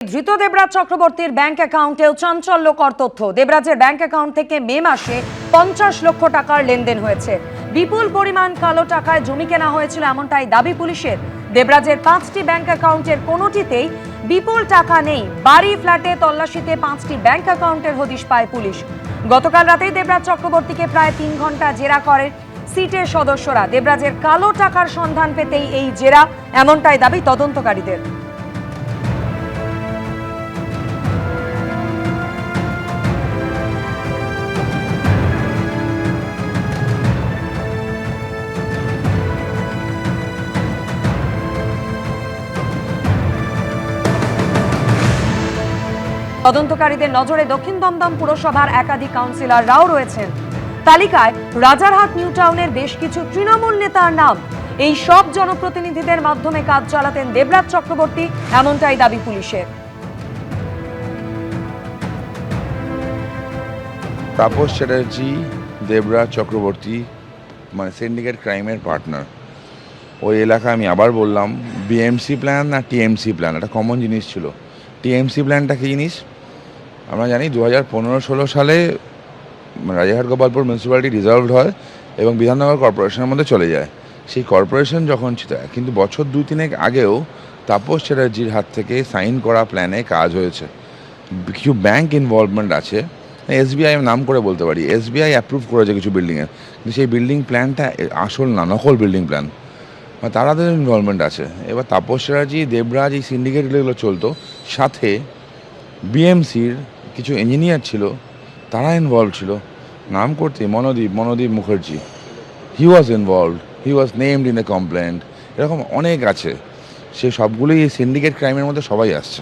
ধৃত দেবরাজ চক্রবর্তীর ব্যাংক অ্যাকাউন্টেও চাঞ্চল্যকর তথ্য। দেবরাজের ব্যাংক অ্যাকাউন্ট থেকে মে মাসে 50 লক্ষ টাকার লেনদেন হয়েছে। বিপুল পরিমাণ কালো টাকায় জমি কেনা হয়েছিল এমনটাই দাবি পুলিশের। দেবরাজের 5টি ব্যাংক অ্যাকাউন্টের কোনোটিতেই বিপুল টাকা নেই। বাড়ি ফ্ল্যাটে তল্লাশিতে 5টি ব্যাংক অ্যাকাউন্টের হদিশ পায় পুলিশ। গতকাল রাতেই দেবরাজ চক্রবর্তীকে প্রায় 3 ঘন্টা জেরা করে সিটের সদস্যরা। দেবরাজের কালো টাকার সন্ধান পেতেই এই জেরা এমনটাই দাবি তদন্তকারীদের। তদন্তকারীদের নজরে দক্ষিণ দমদম পুরসভার একাধিক কাউন্সিলররাও রয়েছেন। তালিকায় রাজারহাট নিউ টাউনের বেশ কিছু তৃণমূল নেতার নাম। এই সব জনপ্রতিনিধিদের মাধ্যমে কাজ চালাতেন দেবরাজ চক্রবর্তী, এমনটাই দাবি পুলিশের। তাপস চ্যাটার্জি দেবরাজ চক্রবর্তী মানে সিন্ডিকেট ক্রাইমের পার্টনার। ওই এলাকা আমি আবার বললাম, বিএমসি প্ল্যান আর টিএমসি প্ল্যান একটা কমন জিনিস ছিল। টিএমসি প্ল্যানটা কী জিনিস আমরা জানি, 2015-16 সালে রাজারহাট গোপালপুর মিউনিসিপ্যালিটি ডিজলভড হয় এবং বিধাননগর কর্পোরেশনের মধ্যে চলে যায়। সেই কর্পোরেশন যখন ছিল, কিন্তু বছর 2-3 আগেও তাপস চ্যাটার্জির হাত থেকে সাইন করা প্ল্যানে কাজ হয়েছে। কিছু ব্যাংক ইনভলভমেন্ট আছে, এসবিআই নাম করে বলতে পারি। এসবিআই অ্যাপ্রুভ করেছে কিছু বিল্ডিংয়ের, কিন্তু সেই বিল্ডিং প্ল্যানটা আসল না, নকল বিল্ডিং প্ল্যান, তারাদের ইনভলভমেন্ট আছে। এবার তাপস চ্যাটার্জি, দেবরাজ, এই সিন্ডিকেটগুলো চলতো, সাথে বিএমসির কিছু ইঞ্জিনিয়ার ছিল, তারা ইনভলভ ছিল। নাম করতে Monodip Mukherjee, he was involved, he was named in a complaint. এরকম অনেক আছে, সে সবগুলোই এই সিন্ডিকেট ক্রাইমের মধ্যে সবাই আসছে।